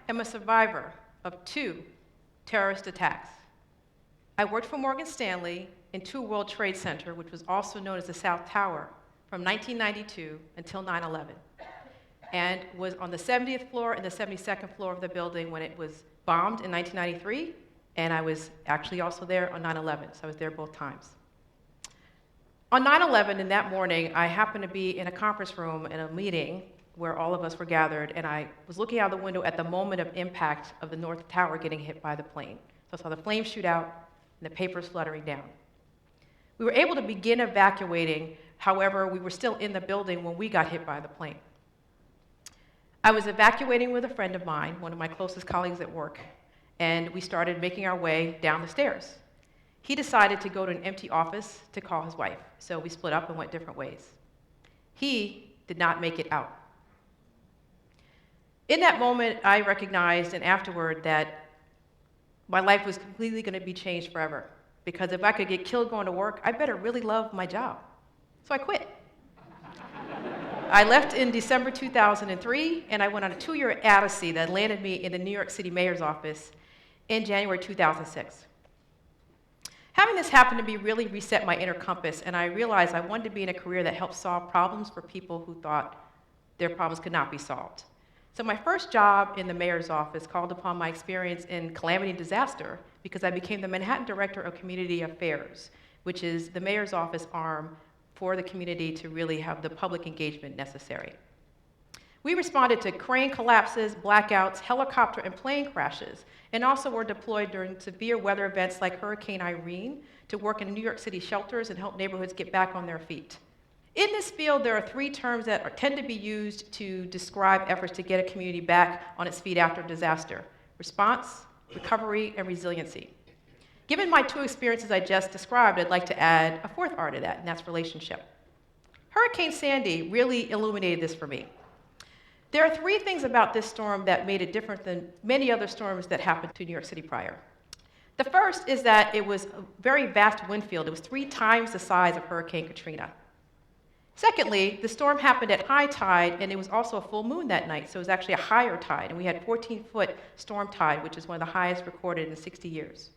am a survivor of 2 terrorist attacks. I worked for Morgan Stanley in 2 World Trade Center, which was also known as the South Tower, from 1992 until 9/11, and was on the 70th floor and the 72nd floor of the building when it was bombed in 1993, and I was actually also there on 9/11, so I was there both times. On 9/11, in that morning, I happened to be in a conference room in a meeting where all of us were gathered, and I was looking out the window at the moment of impact of the North Tower getting hit by the plane. So I saw the flames shoot out and the papers fluttering down. We were able to begin evacuating, however, we were still in the building when we got hit by the plane. I was evacuating with a friend of mine, one of my closest colleagues at work, and we started making our way down the stairs. He decided to go to an empty office to call his wife, so we split up and went different ways. He did not make it out. In that moment, I recognized, and afterward, that my life was completely going to be changed forever, because if I could get killed going to work, I better really love my job. So I quit. I left in December 2003, and I went on a 2-year odyssey that landed me in the New York City mayor's office in January 2006. Having this happen to me really reset my inner compass, and I realized I wanted to be in a career that helped solve problems for people who thought their problems could not be solved. So my first job in the mayor's office called upon my experience in calamity and disaster, because I became the Manhattan Director of Community Affairs, which is the mayor's office arm for the community to really have the public engagement necessary. We responded to crane collapses, blackouts, helicopter and plane crashes, and also were deployed during severe weather events like Hurricane Irene to work in New York City shelters and help neighborhoods get back on their feet. In this field, there are 3 terms that tend to be used to describe efforts to get a community back on its feet after disaster: response, recovery, and resiliency. Given my 2 experiences I just described, I'd like to add a 4th R to that, and that's relationship. Hurricane Sandy really illuminated this for me. There are 3 things about this storm that made it different than many other storms that happened to New York City prior. The first is that it was a very vast wind field. It was 3 times the size of Hurricane Katrina. Secondly, the storm happened at high tide, and it was also a full moon that night, so it was actually a higher tide, and we had 14-foot storm tide, which is one of the highest recorded in 60 years.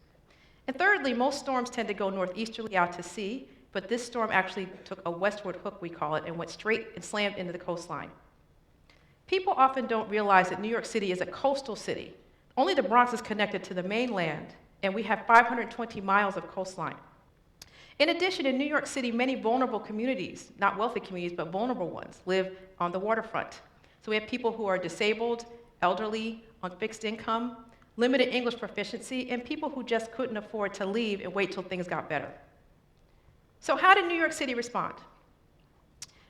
And thirdly, most storms tend to go northeasterly out to sea, but this storm actually took a westward hook, we call it, and went straight and slammed into the coastline. People often don't realize that New York City is a coastal city. Only the Bronx is connected to the mainland, and we have 520 miles of coastline. In addition, in New York City, many vulnerable communities, not wealthy communities, but vulnerable ones, live on the waterfront. So we have people who are disabled, elderly, on fixed income, limited English proficiency, and people who just couldn't afford to leave and wait till things got better. So how did New York City respond?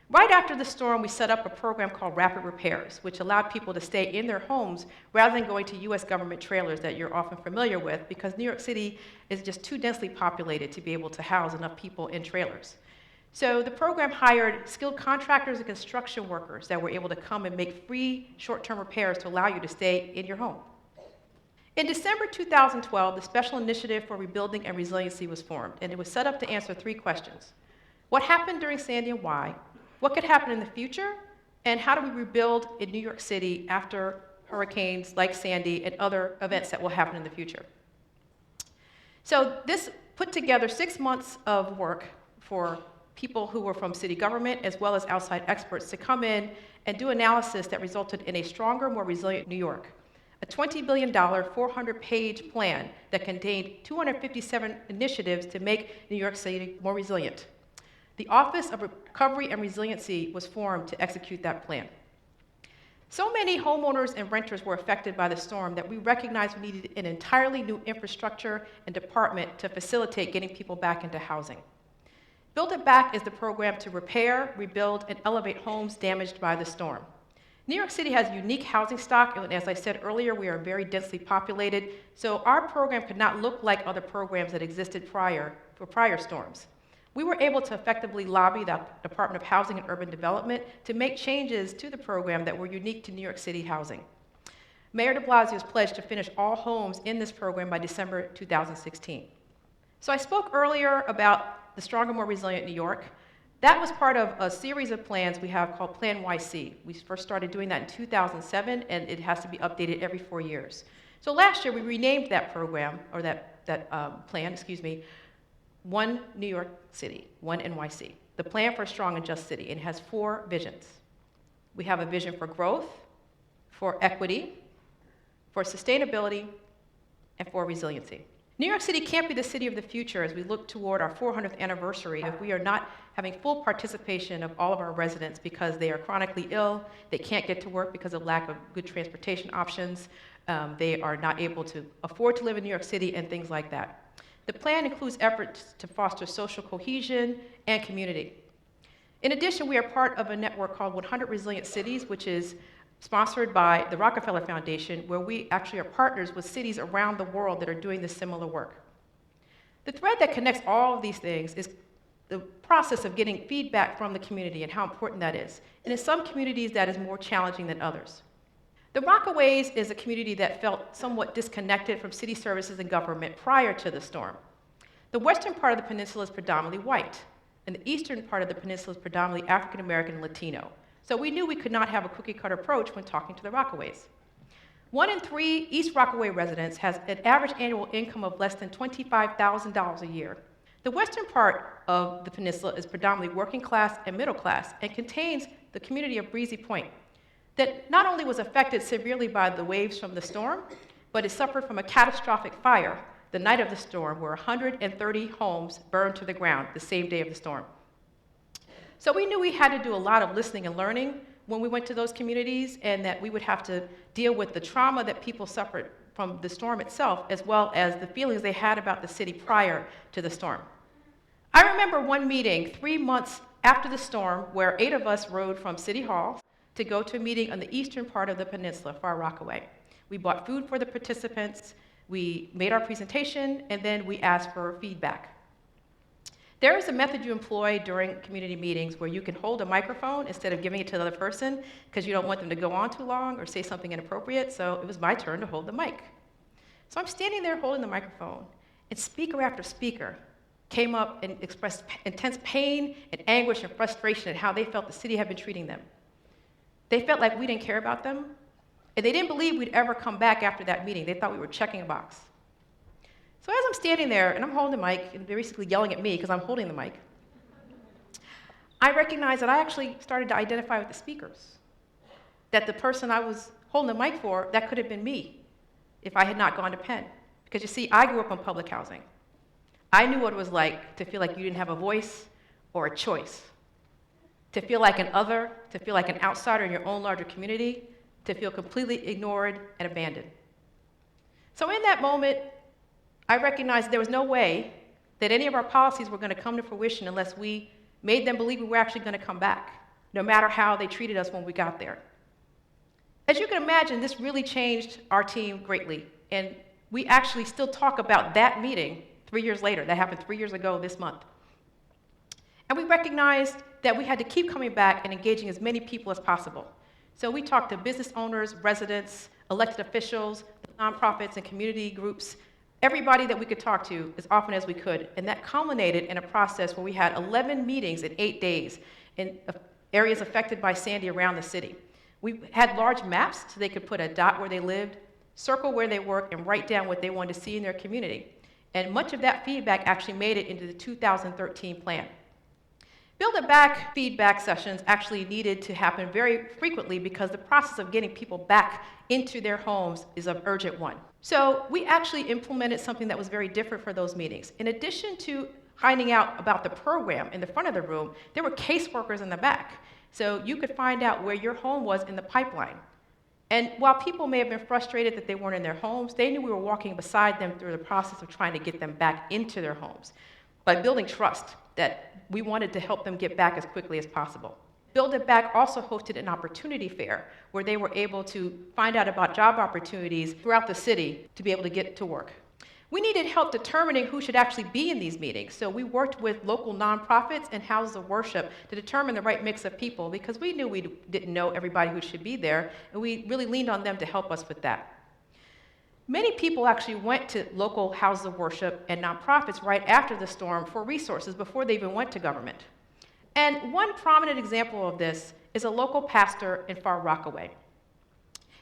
Right after the storm, we set up a program called Rapid Repairs, which allowed people to stay in their homes rather than going to US government trailers that you're often familiar with, because New York City is just too densely populated to be able to house enough people in trailers. So the program hired skilled contractors and construction workers that were able to come and make free short-term repairs to allow you to stay in your home. In December 2012, the Special Initiative for Rebuilding and Resiliency was formed, and it was set up to answer 3 questions. What happened during Sandy and why? What could happen in the future? And how do we rebuild in New York City after hurricanes like Sandy and other events that will happen in the future? So this put together 6 months of work for people who were from city government as well as outside experts to come in and do analysis that resulted in a stronger, more resilient New York. A $20 billion, 400-page plan that contained 257 initiatives to make New York City more resilient. The Office of Recovery and Resiliency was formed to execute that plan. So many homeowners and renters were affected by the storm that we recognized we needed an entirely new infrastructure and department to facilitate getting people back into housing. Build It Back is the program to repair, rebuild, and elevate homes damaged by the storm. New York City has unique housing stock, and as I said earlier, we are very densely populated, so our program could not look like other programs that existed for prior storms. We were able to effectively lobby the Department of Housing and Urban Development to make changes to the program that were unique to New York City housing. Mayor de Blasio has pledged to finish all homes in this program by December 2016. So I spoke earlier about the stronger, more resilient New York. That was part of a series of plans we have called Plan YC. We first started doing that in 2007, and it has to be updated every 4 years. So last year, we renamed that program, or that plan, One New York City, OneNYC, the Plan for a Strong and Just City. And it has 4 visions. We have a vision for growth, for equity, for sustainability, and for resiliency. New York City can't be the city of the future as we look toward our 400th anniversary if we are not having full participation of all of our residents because they are chronically ill, they can't get to work because of lack of good transportation options, they are not able to afford to live in New York City, and things like that. The plan includes efforts to foster social cohesion and community. In addition, we are part of a network called 100 Resilient Cities, which is sponsored by the Rockefeller Foundation, where we actually are partners with cities around the world that are doing this similar work. The thread that connects all of these things is the process of getting feedback from the community and how important that is. And in some communities, that is more challenging than others. The Rockaways is a community that felt somewhat disconnected from city services and government prior to the storm. The western part of the peninsula is predominantly white, and the eastern part of the peninsula is predominantly African American and Latino. So we knew we could not have a cookie-cutter approach when talking to the Rockaways. 1 in 3 East Rockaway residents has an average annual income of less than $25,000 a year. The western part of the peninsula is predominantly working class and middle class and contains the community of Breezy Point that not only was affected severely by the waves from the storm, but it suffered from a catastrophic fire the night of the storm where 130 homes burned to the ground the same day of the storm. So we knew we had to do a lot of listening and learning when we went to those communities, and that we would have to deal with the trauma that people suffered from the storm itself, as well as the feelings they had about the city prior to the storm. I remember one meeting 3 months after the storm where 8 of us rode from City Hall to go to a meeting on the eastern part of the peninsula, Far Rockaway. We bought food for the participants, we made our presentation, and then we asked for feedback. There is a method you employ during community meetings where you can hold a microphone instead of giving it to the other person because you don't want them to go on too long or say something inappropriate, so it was my turn to hold the mic. So I'm standing there holding the microphone, and speaker after speaker came up and expressed intense pain and anguish and frustration at how they felt the city had been treating them. They felt like we didn't care about them, and they didn't believe we'd ever come back after that meeting. They thought we were checking a box. So as I'm standing there, and I'm holding the mic, and they're basically yelling at me because I'm holding the mic, I recognized that I actually started to identify with the speakers, that the person I was holding the mic for, that could have been me if I had not gone to Penn. Because you see, I grew up in public housing. I knew what it was like to feel like you didn't have a voice or a choice, to feel like an other, to feel like an outsider in your own larger community, to feel completely ignored and abandoned. So in that moment, I recognized there was no way that any of our policies were going to come to fruition unless we made them believe we were actually going to come back, no matter how they treated us when we got there. As you can imagine, this really changed our team greatly, and we actually still talk about that meeting 3 years later. That happened 3 years ago this month. And we recognized that we had to keep coming back and engaging as many people as possible. So we talked to business owners, residents, elected officials, nonprofits, and community groups, everybody that we could talk to as often as we could, and that culminated in a process where we had 11 meetings in 8 days in areas affected by Sandy around the city. We had large maps so they could put a dot where they lived, circle where they work, and write down what they wanted to see in their community. And much of that feedback actually made it into the 2013 plan. Build It Back feedback sessions actually needed to happen very frequently because the process of getting people back into their homes is an urgent one. So we actually implemented something that was very different for those meetings. In addition to finding out about the program in the front of the room, there were caseworkers in the back. So you could find out where your home was in the pipeline. And while people may have been frustrated that they weren't in their homes, they knew we were walking beside them through the process of trying to get them back into their homes by building trust that we wanted to help them get back as quickly as possible. Build It Back also hosted an opportunity fair where they were able to find out about job opportunities throughout the city to be able to get to work. We needed help determining who should actually be in these meetings, so we worked with local nonprofits and houses of worship to determine the right mix of people because we knew we didn't know everybody who should be there, and we really leaned on them to help us with that. Many people actually went to local houses of worship and nonprofits right after the storm for resources before they even went to government. And one prominent example of this is a local pastor in far Rockaway.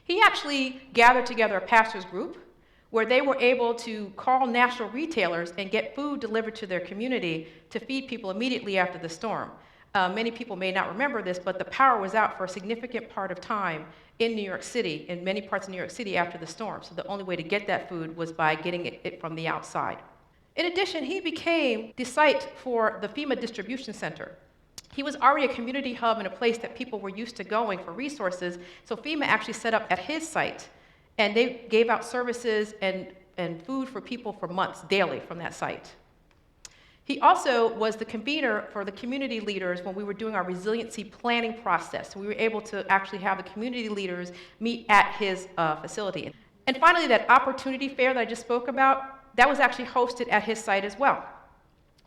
He actually gathered together a pastor's group where they were able to call national retailers and get food delivered to their community to feed people immediately after the storm. Many people may not remember this, but the power was out for a significant part of time in New York City, in many parts of New York City after the storm. So the only way to get that food was by getting it from the outside. In addition, he became the site for the FEMA distribution center. He was already a community hub and a place that people were used to going for resources, so FEMA actually set up at his site, and they gave out services and food for people for months, daily, from that site. He also was the convener for the community leaders when we were doing our resiliency planning process. We were able to actually have the community leaders meet at his facility. And finally, that opportunity fair that I just spoke about, that was actually hosted at his site as well.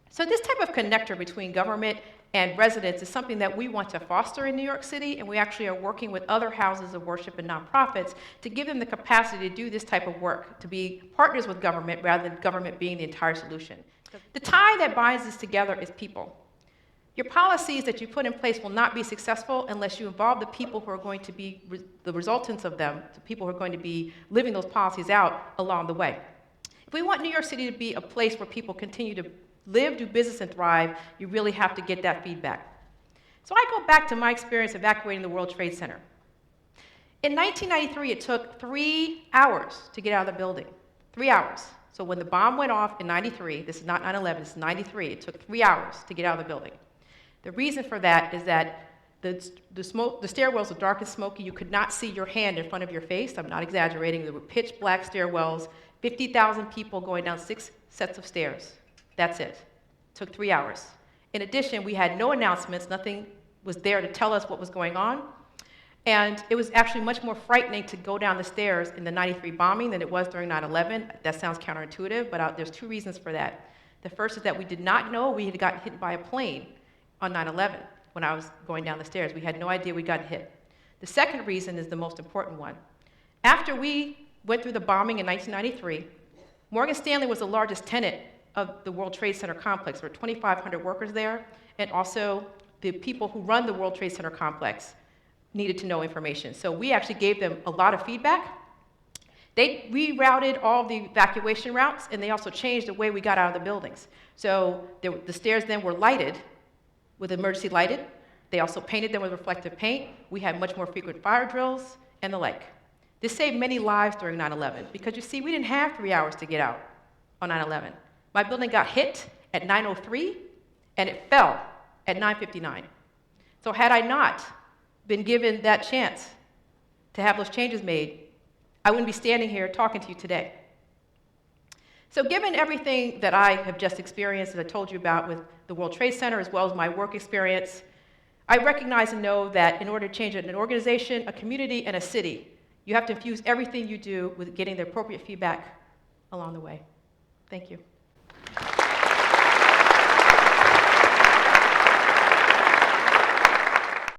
So this type of connector between government and residents is something that we want to foster in New York City, and we actually are working with other houses of worship and nonprofits to give them the capacity to do this type of work, to be partners with government rather than government being the entire solution. The tie that binds us together is people. Your policies that you put in place will not be successful unless you involve the people who are going to be the resultants of them, the people who are going to be living those policies out along the way. If we want New York City to be a place where people continue to live, do business, and thrive, you really have to get that feedback. So I go back to my experience evacuating the World Trade Center. In 1993, it took 3 hours to get out of the building. 3 hours. So when the bomb went off in 93, this is not 9/11, this is 93, it took 3 hours to get out of the building. The reason for that is that the stairwells were dark and smoky. You could not see your hand in front of your face. I'm not exaggerating. There were pitch black stairwells, 50,000 people going down 6 sets of stairs. That's it. It took 3 hours. In addition, we had no announcements. Nothing was there to tell us what was going on. And it was actually much more frightening to go down the stairs in the 93 bombing than it was during 9/11. That sounds counterintuitive, but there's 2 reasons for that. The first is that we did not know we had gotten hit by a plane on 9/11 when I was going down the stairs. We had no idea we'd gotten hit. The second reason is the most important one. After we went through the bombing in 1993, Morgan Stanley was the largest tenant of the World Trade Center complex. There were 2,500 workers there, and also the people who run the World Trade Center complex needed to know information. So we actually gave them a lot of feedback. They rerouted all the evacuation routes, and they also changed the way we got out of the buildings. So the stairs then were lighted, with emergency lighted. They also painted them with reflective paint. We had much more frequent fire drills and the like. This saved many lives during 9/11, because you see, we didn't have 3 hours to get out on 9/11. My building got hit at 9:03, and it fell at 9:59. So had I not been given that chance to have those changes made, I wouldn't be standing here talking to you today. So given everything that I have just experienced, that I told you about with the World Trade Center, as well as my work experience, I recognize and know that in order to change an organization, a community, and a city, you have to infuse everything you do with getting the appropriate feedback along the way. Thank you.